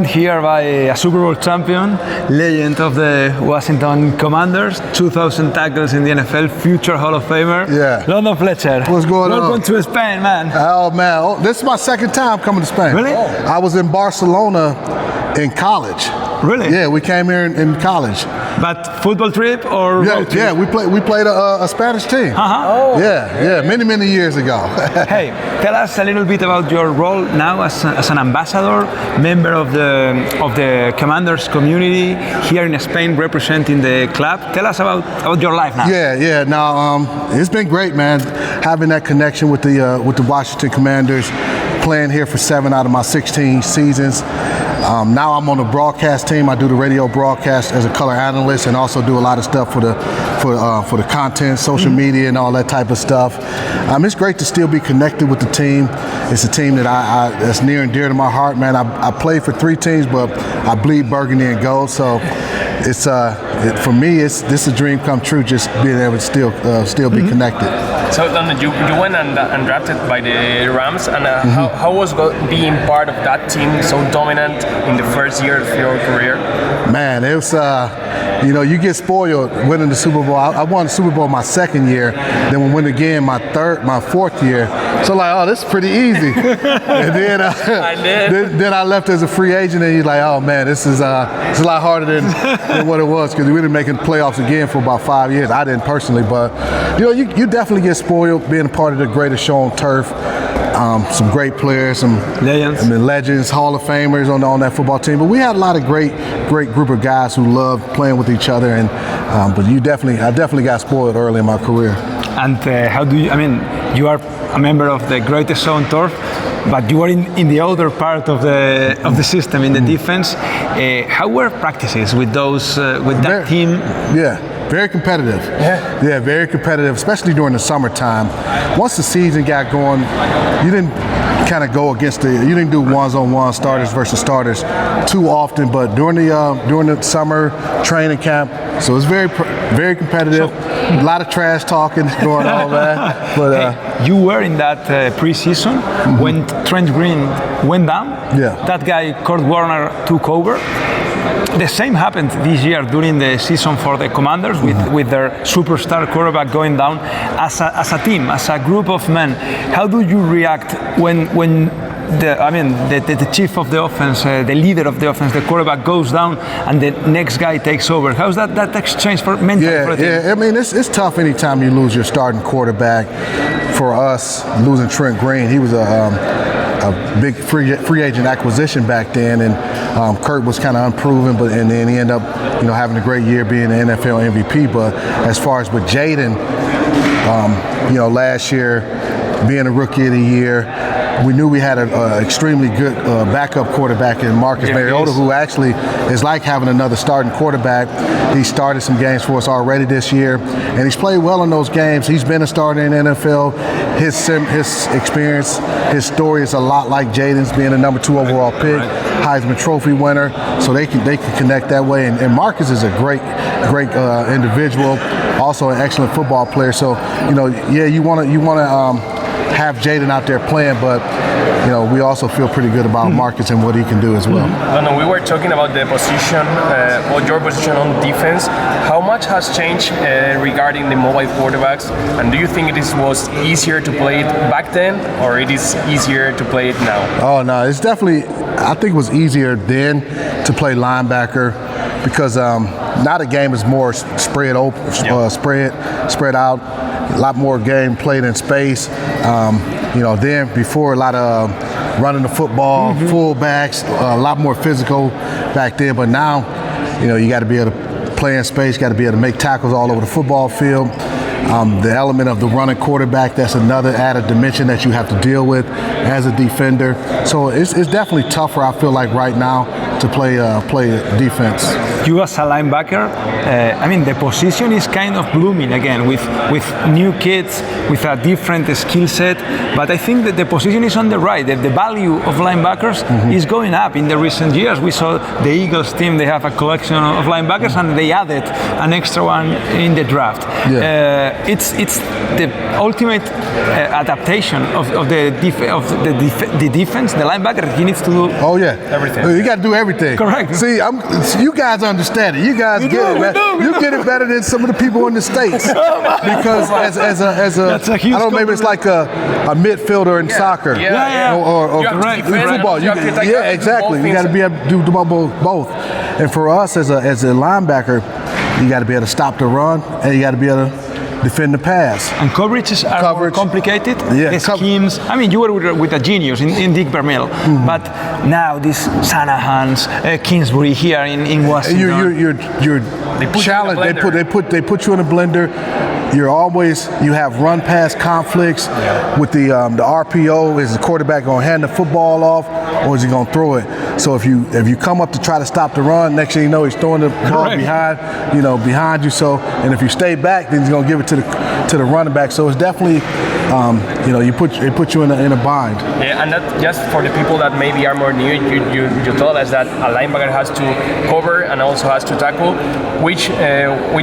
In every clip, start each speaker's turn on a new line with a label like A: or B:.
A: here by a Super Bowl champion, legend of the Washington Commanders, 2,000 tackles in the NFL, future Hall of Famer, London Fletcher.
B: What's going on?
A: Welcome to Spain, man.
B: Oh, man. This is my second time coming to Spain.
A: Really?
B: I was in Barcelona in college.
A: Really?
B: Yeah, we came here in college.
A: But football trip or road trip?
B: Yeah, we played a Spanish team.
A: Oh.
B: Yeah, many years ago.
A: Hey, tell us a little bit about your role now as an ambassador, member of the Commanders community here in Spain, representing the club. Tell us about your life now.
B: Yeah. Now it's been great, man. Having that connection with the Washington Commanders, playing here for 7 out of my 16 seasons. Now I'm on the broadcast team. I do the radio broadcast as a color analyst, and also do a lot of stuff for the content, social media, and all that type of stuff. It's great to still be connected with the team. It's a team that that's near and dear to my heart, man. I played for 3 teams, but I bleed burgundy and gold. So it's for me, this is a dream come true. Just being able to still be connected.
C: So you went and drafted by the Rams, and how was being part of that team so dominant in the first year of your career?
B: Man, it was you get spoiled winning the Super Bowl. I won the Super Bowl my second year, then we win again my 4th year. So this is pretty easy. And then I left as a free agent, and you're like, oh man, this is it's a lot harder than what it was, because we didn't make the playoffs again for about 5 years. I didn't personally, but you definitely get spoiled being a part of the greatest show on turf. Some great players, some legends, Hall of Famers on that football team. But we had a lot of great group of guys who loved playing with each other. And but I definitely got spoiled early in my career.
A: And how do you? I mean, you are a member of the greatest show on turf, but you are in the other part of the system, in the defense. How were practices with that team?
B: Yeah. Very competitive. Yeah, very competitive, especially during the summertime. Once the season got going, you didn't kind of go against you didn't do ones-on-one starters versus starters too often, but during the summer training camp, so it's very competitive. A lot of trash talking going on, man. But
A: you were in that preseason when Trent Green went down.
B: Yeah.
A: That guy, Kurt Warner, took over. The same happened this year during the season for the Commanders with their superstar quarterback going down. As a team, as a group of men, how do you react when the chief of the offense, the leader of the offense, the quarterback goes down and the next guy takes over? How's that exchange for mentally for a team?
B: Yeah, I mean, it's tough anytime you lose your starting quarterback. For us, losing Trent Green, he was a big free agent acquisition back then, and Kurt was kind of unproven, and then he ended up having a great year being an NFL MVP. But as far as with Jaden, last year being a rookie of the year, we knew we had an extremely good backup quarterback in Marcus Mariota, who actually is like having another starting quarterback. He started some games for us already this year, and he's played well in those games. He's been a starter in the NFL. His experience, his story is a lot like Jaden's, being a number 2 overall pick, Heisman Trophy winner. So they can connect that way. And Marcus is a great individual, also an excellent football player. So you want to have Jaden out there playing, but we also feel pretty good about Marcus and what he can do as well.
C: We were talking about the position, or your position on defense. How much has changed regarding the mobile quarterbacks? And do you think it was easier to play it back then, or it is easier to play it now?
B: Oh no, it's definitely. I think it was easier then to play linebacker, because now the game is more spread open, spread out. A lot more game played in space. Then before, a lot of running the football, fullbacks, a lot more physical back then. But now, you got to be able to play in space, got to be able to make tackles all over the football field. The element of the running quarterback, that's another added dimension that you have to deal with as a defender. So it's definitely tougher, I feel like, right now to play defense.
A: you as a linebacker, I mean, the position is kind of blooming again with new kids, with a different skill set. But I think that the position is on the right. The value of linebackers is going up in the recent years. We saw the Eagles team, they have a collection of linebackers and they added an extra one in the draft.
B: Yeah.
A: It's the ultimate adaptation of the defense. The linebacker, he needs to do
C: everything.
B: You got to do everything.
A: Correct.
B: See, you guys understand it. You guys get it, man. You get it better than some of the people in the States. Because as a I don't know, maybe it's like a midfielder in soccer. Or football. Exactly. You got to be able to do both. And for us as a linebacker, you got to be able to stop the run and you got to be able to defend the pass.
A: And coverages are more complicated. The schemes. I mean, you were with a genius in Dick Vermeil, but now this Sanahans, Kingsbury here in Washington.
B: You're challenged. They put you in a blender. You have run pass conflicts with the RPO. Is the quarterback going to hand the football off, or is he going to throw it? So if you come up to try to stop the run, next thing you know he's throwing the ball behind you. So and if you stay back, then he's going to give it to the running back. So it's definitely it put you in a bind.
C: Yeah, and that just for the people that maybe are more new, you told us that a linebacker has to cover and also has to tackle. Which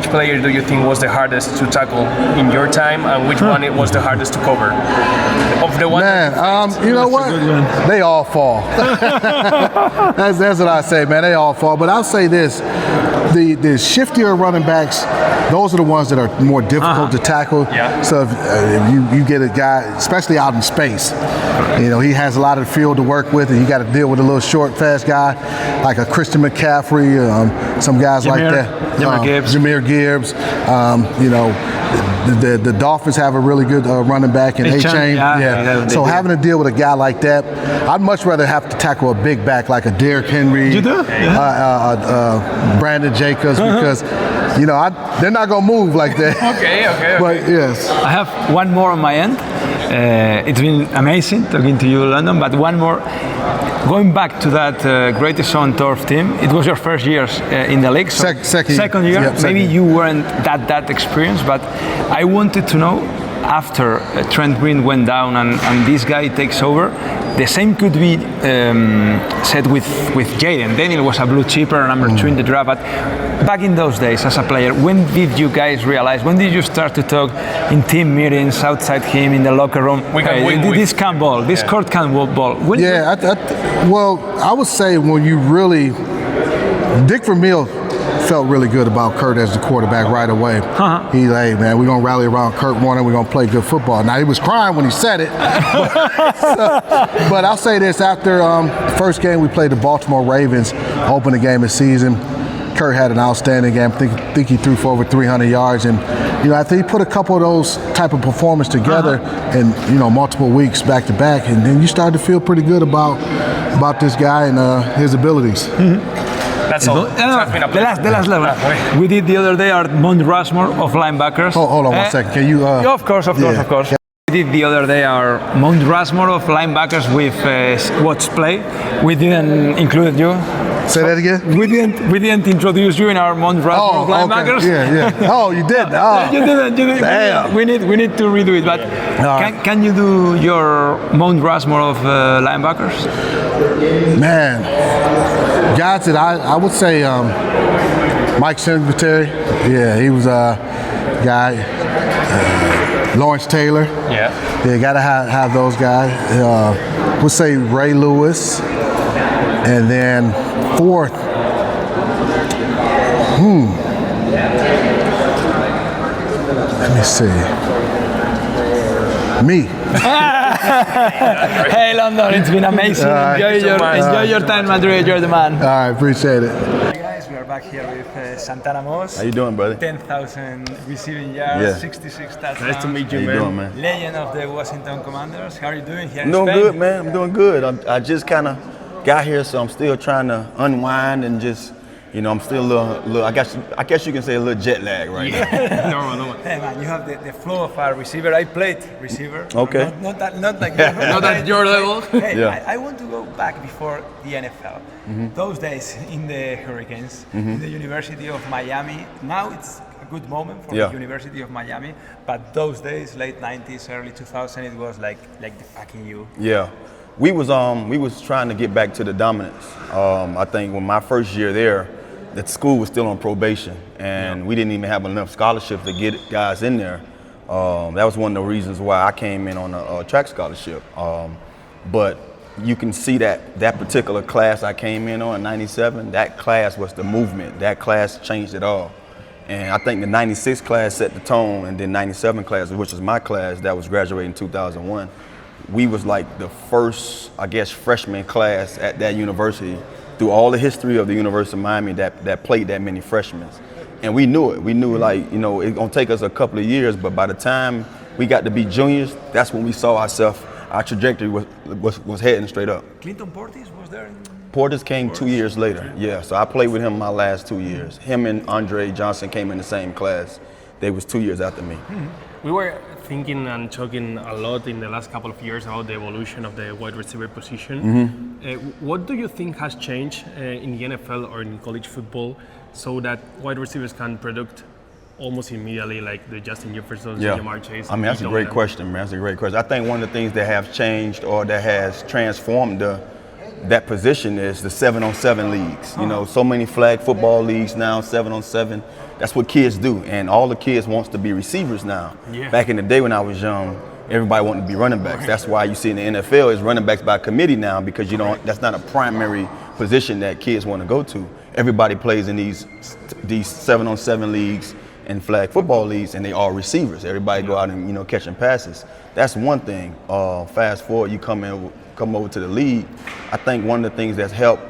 C: player do you think was the hardest to tackle in your time, and which one was the hardest to cover? Of the one,
B: you know what? They all fall. That's what I say, man. They all fall. But I'll say this: the shiftier running backs, those are the ones that are more difficult to tackle.
C: Yeah.
B: So if you get a guy, especially out in space, he has a lot of the field to work with, and you got to deal with a little short, fast guy like a Christian McCaffrey, some guys like that. Jameer Gibbs. The Dolphins have a really good running back in A-Chain. So having to deal with a guy like that, I'd much rather have to tackle a big back like a Derrick Henry, Brandon Jacobs, because they're not going to move like that.
C: Okay.
B: But yes.
A: I have one more on my end. It's been amazing talking to you, London, but one more. Going back to that Greatest on Turf team, it was your first year in the league. So second year. Maybe you weren't that experienced, but I wanted to know, after Trent Green went down and this guy takes over, the same could be said with Jaden. Daniel was a blue chipper, number 2 in the draft, but back in those days as a player, when did you guys realize, when did you start to talk in team meetings, outside him, in the locker room, this can ball, this court can ball?
B: I would say when you really, Dick Vermeil felt really good about Kurt as the quarterback right away. He's like, hey man, we're going to rally around Kurt Warner, we're going to play good football. Now he was crying when he said it, but I'll say this, after first game we played the Baltimore Ravens, opening game of the season, Kurt had an outstanding game. I think he threw for over 300 yards, and I think he put a couple of those type of performance together in multiple weeks back to back, and then you start to feel pretty good about this guy and his abilities.
C: That's all.
A: The last level. We did the other day our Mount Rushmore of linebackers.
B: Hold on 1 second. Can you?
A: Of course. We did the other day our Mount Rushmore of linebackers with watch play. We didn't include you.
B: Say that again?
A: We didn't introduce you in our Mount Rushmore of linebackers.
B: Okay. Yeah. Oh, you did? Oh.
A: You didn't.
B: Damn.
A: We need to redo it. But can you do your Mount Rushmore of linebackers?
B: Man, guys that I would say Mike Singletary. Yeah, he was a guy. Lawrence Taylor. Yeah, got to have those guys. We'll say Ray Lewis, and then fourth. Let me see. Me.
A: Hey London, it's been amazing. Enjoy your time, Madrid. You're the man.
B: All right, appreciate it.
A: Hey guys, we are back here with Santana Moss.
D: How you doing, brother?
A: 10,000 receiving yards, 66 touchdowns.
C: Nice to meet you,
D: man. How you doing, man?
A: Legend of the Washington Commanders. How are you doing here?
D: I'm doing good, man. I'm doing good. I just kind of got here, so I'm still trying to unwind and just, You know, I'm still a little. I guess you can say a little jet lag right now.
C: Normal.
A: Hey man, you have the flow of a receiver. I played receiver.
D: Okay.
A: Not like
C: Not at your level.
A: Hey,
D: Yeah.
A: I want to go back before the NFL. Those days in the Hurricanes, in the University of Miami. Now it's a good moment for
D: Yeah.
A: the University of Miami, but those days, late 90s, early 2000, it was like the fucking you.
D: Yeah, we was trying to get back to the dominance. I think when my first year there, the school was still on probation, and we didn't even have enough scholarships to get guys in there. That was one of the reasons why I came in on a track scholarship. But you can see that particular class I came in on in '97. That class was the movement. That class changed it all. And I think the '96 class set the tone, and then '97 class, which was my class, that was graduating in 2001. We was like the first, I guess, freshman class at that university through all the history of the University of Miami that played that many freshmen. And we knew it. We knew like, you know, it's gonna take us a couple of years, but by the time we got to be juniors, that's when we saw ourselves, our trajectory was heading straight up.
A: Clinton Portis was there.
D: Portis came 2 years later, yeah. So I played with him my last 2 years. Him and Andre Johnson came in the same class. They was 2 years after me.
C: We were thinking and talking a lot in the last couple of years about the evolution of the wide receiver position. What do you think has changed in the NFL or in college football so that wide receivers can produce almost immediately like the Justin Jefferson, Jamar Chase?
D: I mean, that's a great question, man. That's a great question. I think one of the things that have changed or that has transformed that position is the 7-on-7 leagues. You know, so many flag football leagues now, 7-on-7. That's what kids do, and all the kids wants to be receivers now.
C: Yeah.
D: Back in the day when I was young, everybody wanted to be running backs. That's why you see in the NFL is running backs by committee now, because you don't. That's not a primary position that kids want to go to. Everybody plays in these 7-on-7 leagues and flag football leagues, and they are receivers. Everybody go out and, you know, catching passes. That's one thing. Fast forward, you come over to the league. I think one of the things that's helped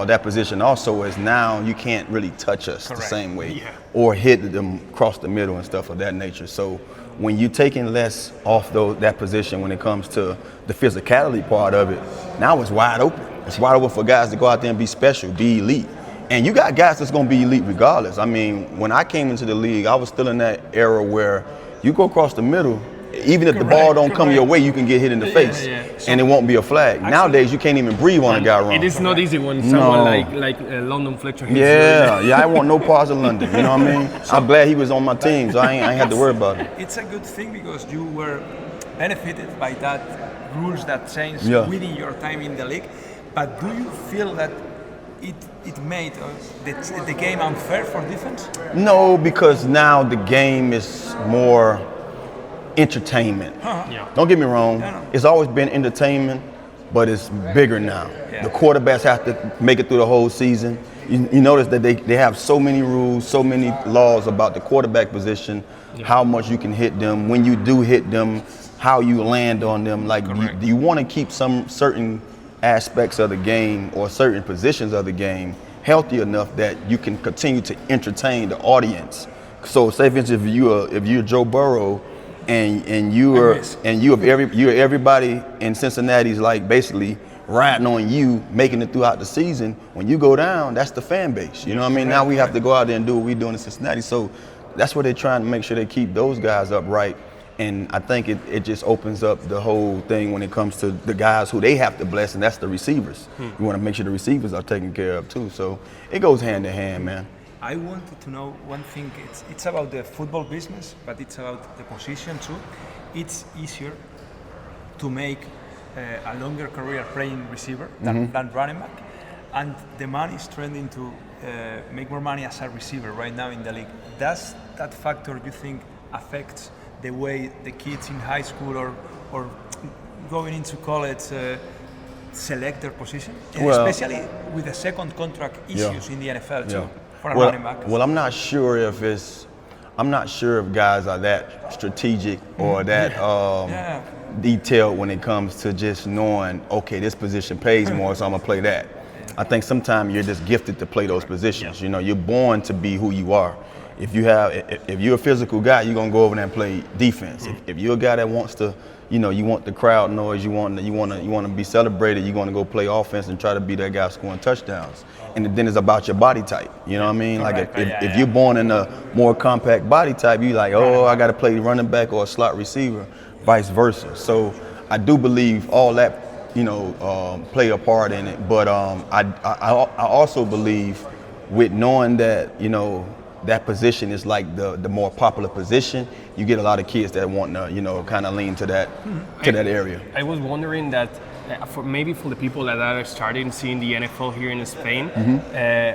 D: that position also is now you can't really touch us the same way or hit them across the middle and stuff of that nature. So when you're taking less off that position when it comes to the physicality part of it, now it's wide open. It's wide open for guys to go out there and be special, be elite. And you got guys that's going to be elite regardless. I mean, when I came into the league, I was still in that era where you go across the middle, even if the ball don't come your way, you can get hit in the face, and it won't be a flag. Nowadays, you can't even breathe on a guy wrong.
C: It is not easy when someone like London Fletcher hits
D: Yeah, I want no parts of London. You know what I mean? I'm glad he was on my team, so I ain't had to worry about it.
A: It's a good thing because you were benefited by that rules that changed within your time in the league. But do you feel that it made the game unfair for defense?
D: No, because now the game is more entertainment. Don't get me wrong. It's always been entertainment, but it's bigger now. The quarterbacks have to make it through the whole season. You notice that they have so many rules, so many laws about the quarterback position, how much you can hit them, when you do hit them, how you land on them. Like, do you want to keep some certain aspects of the game or certain positions of the game healthy enough that you can continue to entertain the audience? So, say for instance, if you're Joe Burrow and you're everybody in Cincinnati's like basically riding on you, making it throughout the season. When you go down, that's the fan base. You know what I mean? Now we have to go out there and do what we're doing in Cincinnati. So that's what they're trying to make sure they keep those guys upright. And I think it just opens up the whole thing when it comes to the guys who they have to bless, and that's the receivers. You want to make sure the receivers are taken care of too. So it goes hand in hand, man.
A: I wanted to know one thing. It's about the football business, but it's about the position too. It's easier to make a longer career playing receiver than running back, and the money is trending to make more money as a receiver right now in the league. Does that factor, you think, affects the way the kids in high school or going into college select their position, especially with the second contract issues in the NFL too for a running back? Well,
D: I'm not sure if guys are that strategic or that detailed when it comes to just knowing, okay, this position pays more, so I'm gonna play that. I think sometimes you're just gifted to play those positions. You know, you're born to be who you are. if you're a physical guy, you're gonna go over there and play defense. If you're a guy that wants to, you know, you want the crowd noise, you want to be celebrated, you're gonna go play offense and try to be that guy scoring touchdowns. And then it's about your body type. You know what I mean? Like if you're born in a more compact body type, you like, oh, I got to play running back or a slot receiver, vice versa. So I do believe all that, you know, play a part in it. But I also believe with knowing that, you know, that position is like the more popular position, you get a lot of kids that want to, you know, kind of lean to that that area.
C: I was wondering that for the people that are starting seeing the NFL here in Spain,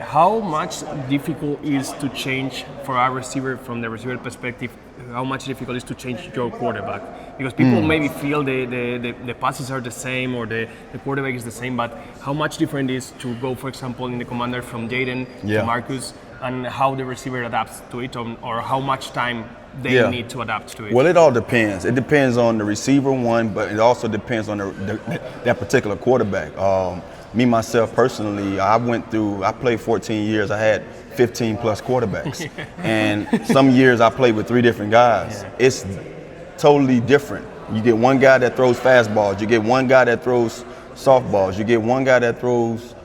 C: how much difficult is to change for our receiver from the receiver perspective? How much difficult is to change your quarterback? Because people maybe feel the passes are the same or the quarterback is the same, but how much different is to go, for example, in the commander from Jaden to Marcus, and how the receiver adapts to it, or how much time they need to adapt to it?
D: Well, it all depends. It depends on the receiver, one, but it also depends on that particular quarterback. Me, myself, personally, I played 14 years. I had 15 plus quarterbacks. And some years I played with 3 different guys. It's totally different. You get one guy that throws fastballs. You get one guy that throws softballs. You get one guy that throws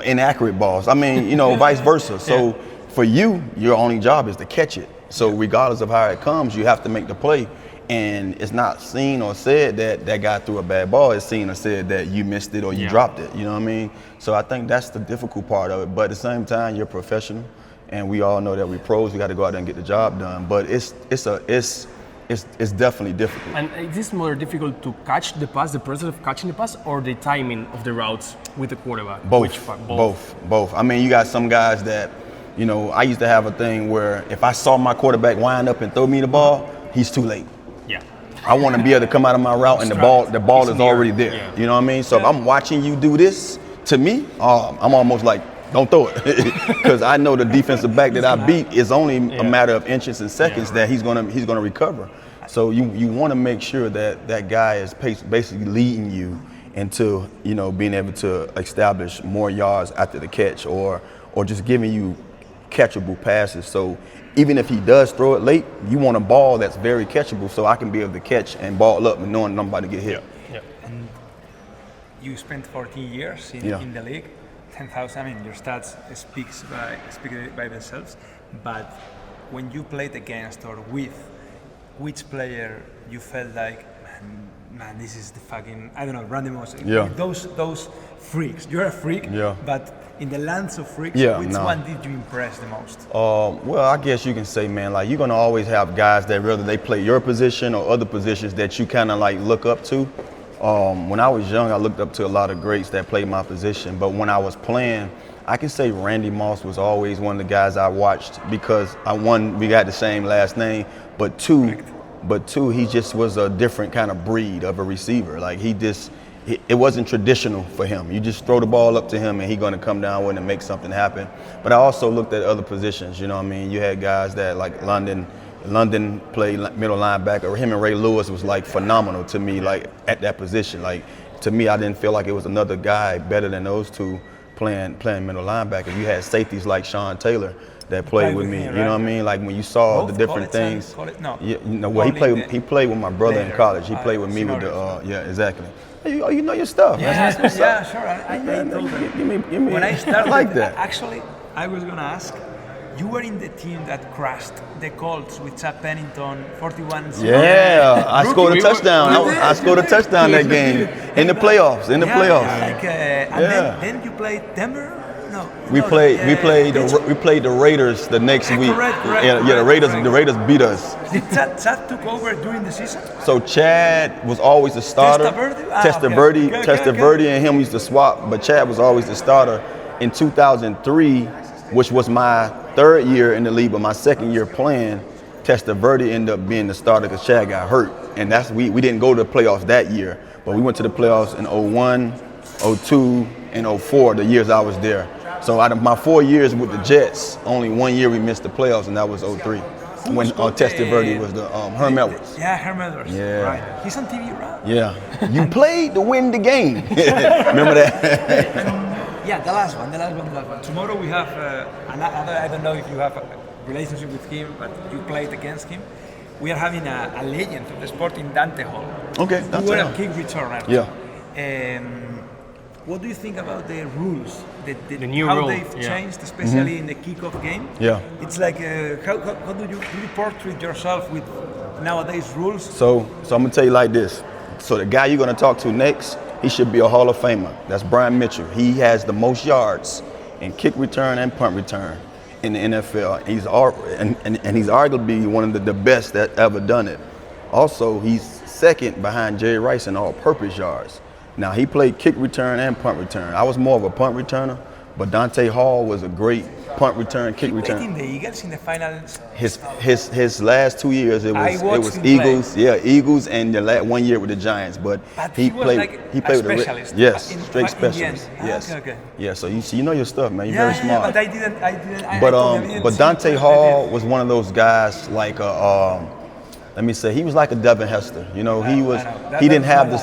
D: inaccurate balls. I mean, you know, vice versa. So for you, your only job is to catch it. So regardless of how it comes, you have to make the play. And it's not seen or said that that guy threw a bad ball. It's seen or said that you missed it or you dropped it. You know what I mean? So I think that's the difficult part of it. But at the same time, you're a professional, and we all know that we're pros. We got to go out there and get the job done. But it's definitely difficult.
C: And is this more difficult to catch the pass, the process of catching the pass, or the timing of the routes with the quarterback?
D: Both. I mean, you got some guys that, you know, I used to have a thing where if I saw my quarterback wind up and throw me the ball, he's too late.
C: Yeah.
D: I want to be able to come out of my route and the ball is already there. Yeah. You know what I mean? So if I'm watching you do this to me, I'm almost like, don't throw it, because I know the defensive back that I beat is only a matter of inches and seconds that he's gonna recover. So you want to make sure that that guy is basically leading you into, you know, being able to establish more yards after the catch, or just giving you catchable passes. So even if he does throw it late, you want a ball that's very catchable, so I can be able to catch and ball up and knowing I'm about to get hit.
A: Yeah. And you spent 14 years in the league. 10,000. I mean, your stats speak by themselves. But when you played against or with, which player you felt like, man, this is the fucking, I don't know, randomos.
D: Yeah.
A: Those freaks. You're a freak.
D: Yeah.
A: But in the lands of freaks, which one did you impress the most?
D: Well, I guess you can say, man, like, you're gonna always have guys that whether they play your position or other positions that you kind of like look up to. When I was young, I looked up to a lot of greats that played my position. But when I was playing, I can say Randy Moss was always one of the guys I watched, because we got the same last name, but two, he just was a different kind of breed of a receiver. Like it wasn't traditional for him. You just throw the ball up to him and he's going to come down with it and make something happen. But I also looked at other positions, you know what I mean? You had guys that like London played middle linebacker. Him and Ray Lewis was like phenomenal to me, like at that position. Like to me, I didn't feel like it was another guy better than those two playing middle linebacker. You had safeties like Sean Taylor that played with me. You know what I mean? Like when you saw
A: both
D: the different things.
A: Well,
D: he played with my brother in college. He played with me with the exactly. You know your stuff.
A: Yeah, sure. I told them.
D: Give me.
A: When I started,
D: like that.
A: Actually, I was gonna ask. You were in the team that crushed the Colts with Chad Pennington, 41.
D: Yeah, I scored a touchdown. I scored a touchdown that game in the playoffs. And
A: then you played Denver.
D: We played the Raiders the next week.
A: Correct.
D: The Raiders beat us.
A: Did Chad took over during the season?
D: So Chad was always the starter. Testaverde and him used to swap, but Chad was always the starter. In 2003, which was my third year in the league, but my second year playing, Testaverde ended up being the starter because Chad got hurt, and we didn't go to the playoffs that year, but we went to the playoffs in 01, 02, and 04, the years I was there. So out of my 4 years with the Jets, only 1 year we missed the playoffs, and that was 03. When Testaverde was the Herm Edwards.
A: Yeah, Herm Edwards.
D: Yeah.
A: Right. He's on TV, right?
D: Yeah. You played to win the game. Remember that?
A: Yeah, the last one. Tomorrow we have another. I don't know if you have relationship with him, but you played against him. We are having a legend of the sport in Dante Hall.
D: Okay,
A: You
D: Dante
A: were a
D: Hall.
A: kick returner.
D: Yeah.
A: What do you think about the rules?
C: The new
A: how
C: rule,
A: they've
C: yeah.
A: changed, especially in the kickoff game?
D: Yeah.
A: It's like, how do you portray yourself with nowadays rules?
D: So I'm gonna tell you like this. So the guy you're gonna talk to next, he should be a Hall of Famer. That's Brian Mitchell. He has the most yards in kick return and punt return in the NFL. He's arguably one of the best that ever done it. Also, he's second behind Jerry Rice in all-purpose yards. Now, he played kick return and punt return. I was more of a punt returner, but Dante Hall was a great punt return, kick
A: He
D: return.
A: played in the Eagles in the finals.
D: His last 2 years it
A: I
D: was
A: watched him
D: Eagles, Eagles, and the 1 year with the Giants. But
A: he was
D: played
A: like
D: he
A: a
D: played with
A: specialist.
D: yes,
A: In
D: straight
A: the end.
D: specialist.
A: Ah,
D: Yes,
A: okay.
D: yeah. So you know your stuff, man. You're very smart.
A: But I didn't. I
D: But
A: didn't
D: Dante
A: see
D: Hall
A: it.
D: was one of those guys like let me say he was like a Devin Hester. You know, he was he didn't have the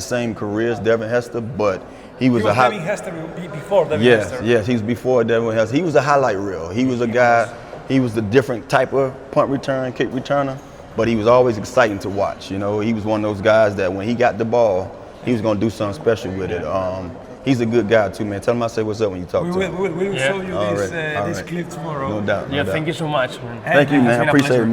D: same career as Devin Hester, but he was
A: He
D: a
A: was
D: high.
A: Devin Hester before Devin
D: Yes,
A: Hester.
D: yes, he was before Devin Hester. He was a highlight reel. He was a guy. He was the different type of punt return, kick returner, but he was always exciting to watch. You know, he was one of those guys that when he got the ball, he was gonna do something special with it. He's a good guy too, man. Tell him I say what's up when you talk to him.
A: We will show you
D: All
A: this
D: right, all
A: this
D: right.
A: clip tomorrow.
D: No doubt.
C: Yeah, thank you so much, man.
D: Thank you,
C: It's
D: man.
C: been
D: I
C: a
D: appreciate
C: pleasure.
D: it, man.